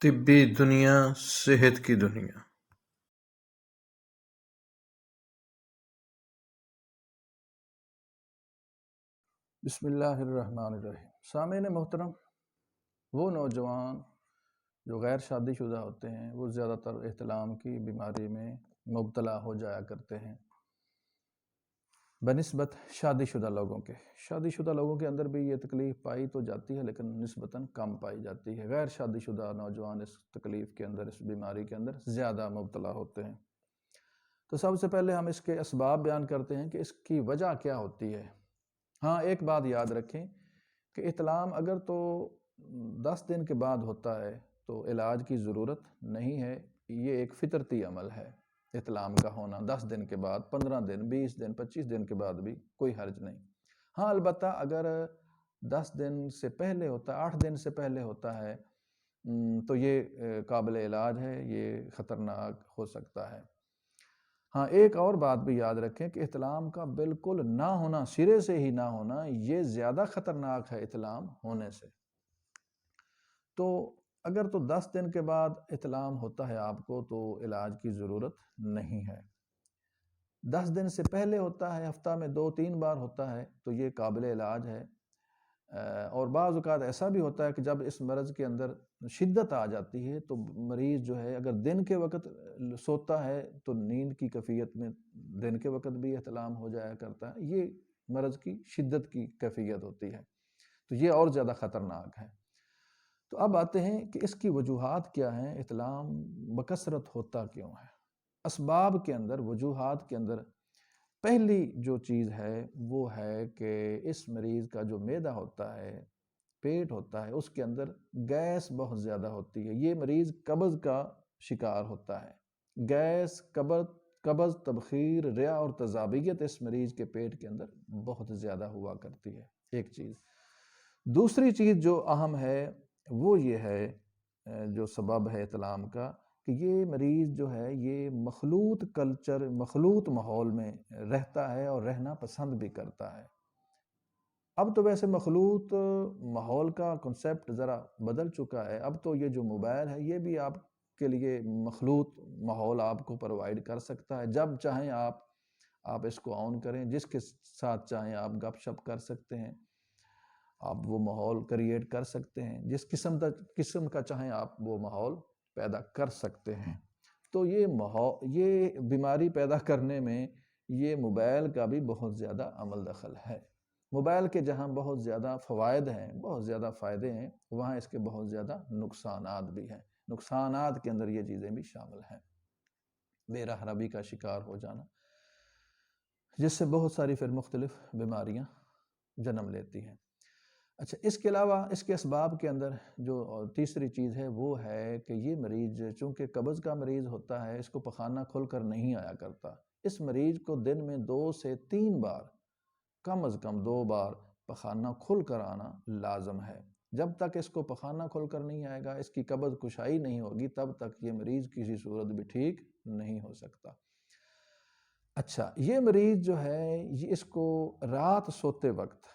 طبی دنیا، صحت کی دنیا۔ بسم اللہ الرحمن الرحیم۔ سامعین محترم، وہ نوجوان جو غیر شادی شدہ ہوتے ہیں وہ زیادہ تر احتلام کی بیماری میں مبتلا ہو جایا کرتے ہیں بنسبت شادی شدہ لوگوں کے۔ شادی شدہ لوگوں کے اندر بھی یہ تکلیف پائی تو جاتی ہے لیکن نسبتاً کم پائی جاتی ہے۔ غیر شادی شدہ نوجوان اس تکلیف کے اندر، اس بیماری کے اندر زیادہ مبتلا ہوتے ہیں۔ تو سب سے پہلے ہم اس کے اسباب بیان کرتے ہیں کہ اس کی وجہ کیا ہوتی ہے۔ ہاں، ایک بات یاد رکھیں کہ احتلام اگر تو 10 دن کے بعد ہوتا ہے تو علاج کی ضرورت نہیں ہے، یہ ایک فطرتی عمل ہے احتلام کا ہونا۔ 10 دن کے بعد، 15 دن، 20 دن، 25 دن کے بعد بھی کوئی حرج نہیں۔ ہاں، البتہ اگر 10 دن سے پہلے ہوتا ہے، 8 دن سے پہلے ہوتا ہے تو یہ قابل علاج ہے، یہ خطرناک ہو سکتا ہے۔ ہاں، ایک اور بات بھی یاد رکھیں کہ احتلام کا بالکل نہ ہونا، سرے سے ہی نہ ہونا، یہ زیادہ خطرناک ہے احتلام ہونے سے۔ تو اگر تو 10 دن کے بعد احتلام ہوتا ہے آپ کو تو علاج کی ضرورت نہیں ہے۔ 10 دن سے پہلے ہوتا ہے، ہفتہ میں 2-3 بار ہوتا ہے تو یہ قابل علاج ہے۔ اور بعض اوقات ایسا بھی ہوتا ہے کہ جب اس مرض کے اندر شدت آ جاتی ہے تو مریض جو ہے اگر دن کے وقت سوتا ہے تو نیند کی کیفیت میں دن کے وقت بھی احتلام ہو جایا کرتا ہے۔ یہ مرض کی شدت کی کیفیت ہوتی ہے، تو یہ اور زیادہ خطرناک ہے۔ تو اب آتے ہیں کہ اس کی وجوہات کیا ہیں، احتلام بکثرت ہوتا کیوں ہے۔ اسباب کے اندر، وجوہات کے اندر پہلی جو چیز ہے وہ ہے کہ اس مریض کا جو معدہ ہوتا ہے، پیٹ ہوتا ہے، اس کے اندر گیس بہت زیادہ ہوتی ہے۔ یہ مریض قبض کا شکار ہوتا ہے۔ گیس، قبض، تبخیر، ریا اور تذابیت اس مریض کے پیٹ کے اندر بہت زیادہ ہوا کرتی ہے، ایک چیز۔ دوسری چیز جو اہم ہے وہ یہ ہے، جو سبب ہے احتلام کا، کہ یہ مریض جو ہے یہ مخلوط کلچر، مخلوط ماحول میں رہتا ہے اور رہنا پسند بھی کرتا ہے۔ اب تو ویسے مخلوط ماحول کا کنسیپٹ ذرا بدل چکا ہے۔ اب تو یہ جو موبائل ہے یہ بھی آپ کے لیے مخلوط ماحول آپ کو پرووائڈ کر سکتا ہے۔ جب چاہیں آپ اس کو آن کریں، جس کے ساتھ چاہیں آپ گپ شپ کر سکتے ہیں، آپ وہ ماحول کریٹ کر سکتے ہیں، جس قسم کا چاہیں آپ وہ ماحول پیدا کر سکتے ہیں۔ تو یہ بیماری پیدا کرنے میں یہ موبائل کا بھی بہت زیادہ عمل دخل ہے۔ موبائل کے جہاں بہت زیادہ فوائد ہیں، بہت زیادہ فائدے ہیں، وہاں اس کے بہت زیادہ نقصانات بھی ہیں۔ نقصانات کے اندر یہ چیزیں بھی شامل ہیں۔ بے رحمی کا شکار ہو جانا، جس سے بہت ساری پھر مختلف بیماریاں جنم لیتی ہیں۔ اچھا، اس کے علاوہ اس کے اسباب کے اندر جو تیسری چیز ہے وہ ہے کہ یہ مریض چونکہ قبض کا مریض ہوتا ہے، اس کو پخانہ کھل کر نہیں آیا کرتا۔ اس مریض کو دن میں 2 سے 3 بار، کم از کم 2 بار پخانہ کھل کر آنا لازم ہے۔ جب تک اس کو پخانہ کھل کر نہیں آئے گا، اس کی قبض کشائی نہیں ہوگی، تب تک یہ مریض کسی صورت بھی ٹھیک نہیں ہو سکتا۔ اچھا، یہ مریض جو ہے یہ اس کو رات سوتے وقت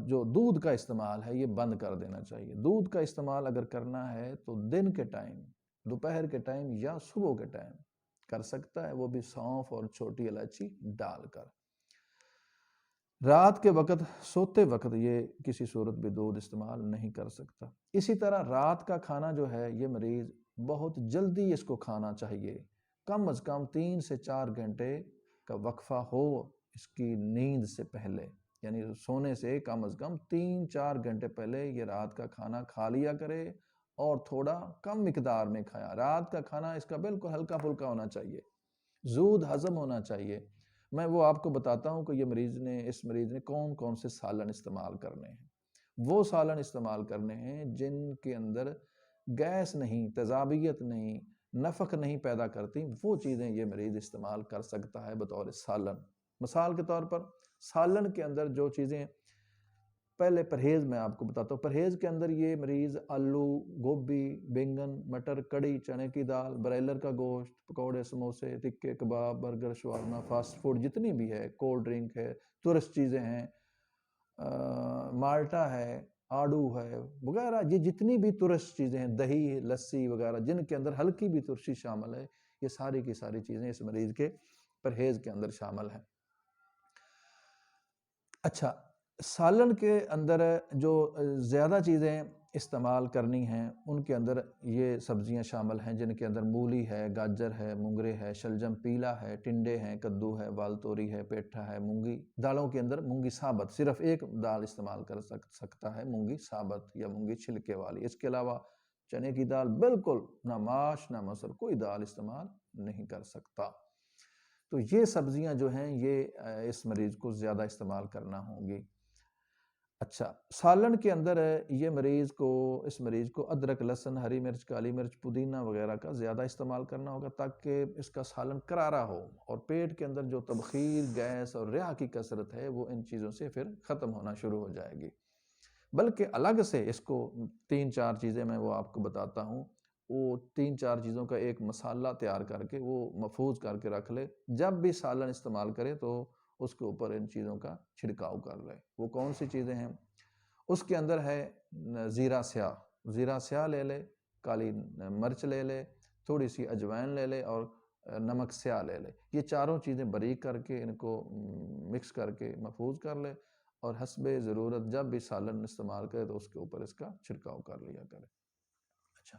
جو دودھ کا استعمال ہے یہ بند کر دینا چاہیے۔ دودھ کا استعمال اگر کرنا ہے تو دن کے ٹائم، دوپہر کے ٹائم یا صبح کے ٹائم کر سکتا ہے، وہ بھی سونف اور چھوٹی الائچی ڈال کر۔ رات کے وقت، سوتے وقت یہ کسی صورت بھی دودھ استعمال نہیں کر سکتا۔ اسی طرح رات کا کھانا جو ہے یہ مریض بہت جلدی اس کو کھانا چاہیے۔ کم از کم 3 سے 4 گھنٹے کا وقفہ ہو اس کی نیند سے پہلے، یعنی سونے سے کم از کم 3-4 گھنٹے پہلے یہ رات کا کھانا کھا لیا کرے، اور تھوڑا کم مقدار میں کھایا۔ رات کا کھانا اس کا بالکل ہلکا پھلکا ہونا چاہیے، زود ہضم ہونا چاہیے۔ میں وہ آپ کو بتاتا ہوں کہ اس مریض نے کون کون سے سالن استعمال کرنے ہیں۔ وہ سالن استعمال کرنے ہیں جن کے اندر گیس نہیں، تذابیت نہیں، نفق نہیں پیدا کرتی، وہ چیزیں یہ مریض استعمال کر سکتا ہے بطور سالن۔ مثال کے طور پر سالن کے اندر جو چیزیں، پہلے پرہیز میں آپ کو بتاتا ہوں۔ پرہیز کے اندر یہ مریض آلو، گوبھی، بینگن، مٹر، کڑی، چنے کی دال، برائلر کا گوشت، پکوڑے، سموسے، ٹکے، کباب، برگر، شاورما، فاسٹ فوڈ جتنی بھی ہے، کولڈ ڈرنک ہے، ترش چیزیں ہیں، مالٹا ہے، آڑو ہے وغیرہ، یہ جتنی بھی ترش چیزیں ہیں، دہی لسی وغیرہ جن کے اندر ہلکی بھی ترشی شامل ہے، یہ ساری کی ساری چیزیں اس مریض کے پرہیز کے اندر شامل ہیں۔ اچھا، سالن کے اندر جو زیادہ چیزیں استعمال کرنی ہیں ان کے اندر یہ سبزیاں شامل ہیں جن کے اندر مولی ہے، گاجر ہے، مونگرے ہے، شلجم پیلا ہے، ٹنڈے ہیں، کدو ہے، وال توری ہے، پیٹھا ہے، مونگی۔ دالوں کے اندر مونگی ثابت، صرف ایک دال استعمال کر سکتا ہے، مونگی ثابت یا مونگی چھلکے والی۔ اس کے علاوہ چنے کی دال بالکل نہ ماش نہ مسر کوئی دال استعمال نہیں کر سکتا۔ تو یہ سبزیاں جو ہیں یہ اس مریض کو زیادہ استعمال کرنا ہوں گی۔ اچھا، سالن کے اندر یہ اس مریض کو ادرک، لہسن، ہری مرچ، کالی مرچ، پودینہ وغیرہ کا زیادہ استعمال کرنا ہوگا تاکہ اس کا سالن کرارا ہو اور پیٹ کے اندر جو تبخیر، گیس اور ریا کی کثرت ہے وہ ان چیزوں سے پھر ختم ہونا شروع ہو جائے گی۔ بلکہ الگ سے اس کو 3-4 چیزیں میں وہ آپ کو بتاتا ہوں، وہ 3-4 چیزوں کا ایک مسالہ تیار کر کے وہ محفوظ کر کے رکھ لے، جب بھی سالن استعمال کرے تو اس کے اوپر ان چیزوں کا چھڑکاؤ کر لے۔ وہ کون سی چیزیں ہیں؟ اس کے اندر ہے زیرہ سیاہ لے لے، کالی مرچ لے لے، تھوڑی سی اجوائن لے لے اور نمک سیاہ لے لے۔ یہ چاروں چیزیں باریک کر کے ان کو مکس کر کے محفوظ کر لے اور حسب ضرورت جب بھی سالن استعمال کرے تو اس کے اوپر اس کا چھڑکاؤ کر لیا کرے۔ اچھا،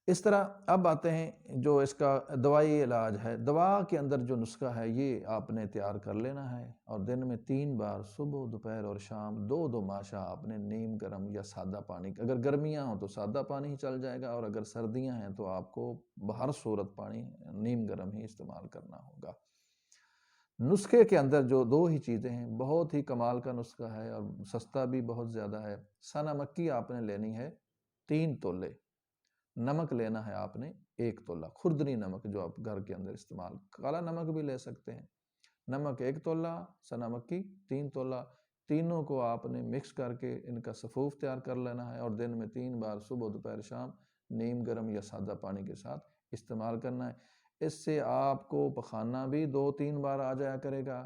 اس طرح اب آتے ہیں جو اس کا دوائی علاج ہے۔ دوا کے اندر جو نسخہ ہے یہ آپ نے تیار کر لینا ہے اور دن میں 3 بار صبح، دوپہر اور شام 2 ماشا آپ نے نیم گرم یا سادہ پانی، اگر گرمیاں ہوں تو سادہ پانی ہی چل جائے گا اور اگر سردیاں ہیں تو آپ کو بہر صورت پانی نیم گرم ہی استعمال کرنا ہوگا۔ نسخے کے اندر جو 2 ہی چیزیں ہیں، بہت ہی کمال کا نسخہ ہے اور سستا بھی بہت زیادہ ہے۔ سنا مکی آپ نے لینی ہے 3 تولے، نمک لینا ہے آپ نے 1 تولہ، خوردنی نمک جو آپ گھر کے اندر استعمال، کالا نمک بھی لے سکتے ہیں۔ نمک 1 تولہ، سنا مکی 3 تولہ، تینوں کو آپ نے مکس کر کے ان کا سفوف تیار کر لینا ہے اور دن میں 3 بار صبح، دوپہر، شام نیم گرم یا سادہ پانی کے ساتھ استعمال کرنا ہے۔ اس سے آپ کو پخانہ بھی 2-3 بار آ جایا کرے گا،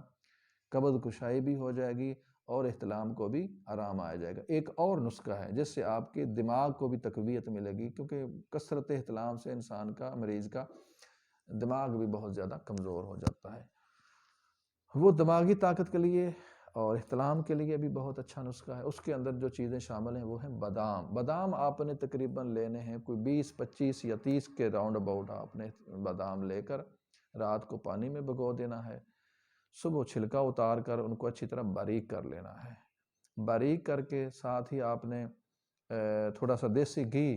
قبض کشائی بھی ہو جائے گی اور احتلام کو بھی آرام آ جائے گا۔ ایک اور نسخہ ہے جس سے آپ کے دماغ کو بھی تقویت ملے گی، کیونکہ کثرت احتلام سے انسان کا، مریض کا دماغ بھی بہت زیادہ کمزور ہو جاتا ہے۔ وہ دماغی طاقت کے لیے اور احتلام کے لیے بھی بہت اچھا نسخہ ہے۔ اس کے اندر جو چیزیں شامل ہیں وہ ہیں بادام۔ بادام آپ نے تقریباً لینے ہیں کوئی 20-25 یا 30 کے راؤنڈ اباؤٹ آپ نے بادام لے کر رات کو پانی میں بھگو دینا ہے، صبح چھلکا اتار کر ان کو اچھی طرح باریک کر لینا ہے۔ باریک کر کے ساتھ ہی آپ نے تھوڑا سا دیسی گھی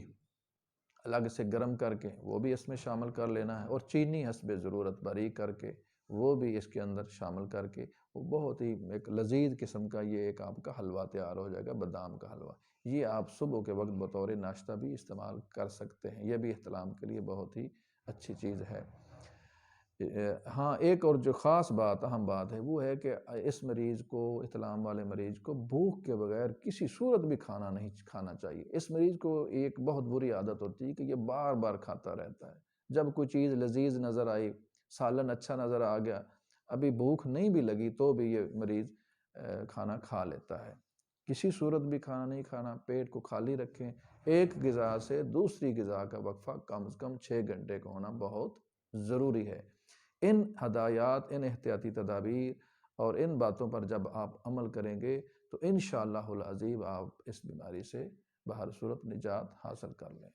الگ سے گرم کر کے وہ بھی اس میں شامل کر لینا ہے اور چینی حسب ضرورت باریک کر کے وہ بھی اس کے اندر شامل کر کے وہ بہت ہی ایک لذیذ قسم کا یہ ایک آپ کا حلوہ تیار ہو جائے گا، بادام کا حلوہ۔ یہ آپ صبح کے وقت بطور ناشتہ بھی استعمال کر سکتے ہیں، یہ بھی احتلام کے لیے بہت ہی اچھی چیز ہے۔ ہاں، ایک اور جو خاص بات، اہم بات ہے وہ ہے کہ اس مریض کو، احتلام والے مریض کو بھوک کے بغیر کسی صورت بھی کھانا نہیں کھانا چاہیے۔ اس مریض کو ایک بہت بری عادت ہوتی ہے کہ یہ بار بار کھاتا رہتا ہے۔ جب کوئی چیز لذیذ نظر آئی، سالن اچھا نظر آ گیا، ابھی بھوک نہیں بھی لگی تو بھی یہ مریض کھانا کھا لیتا ہے۔ کسی صورت بھی کھانا نہیں کھانا، پیٹ کو خالی رکھیں۔ ایک غذا سے دوسری غذا کا وقفہ کم از کم 6 گھنٹے کا ہونا بہت ضروری ہے۔ ان ہدایات، ان احتیاطی تدابیر اور ان باتوں پر جب آپ عمل کریں گے تو انشاءاللہ العظیم آپ اس بیماری سے بہر صورت نجات حاصل کر لیں۔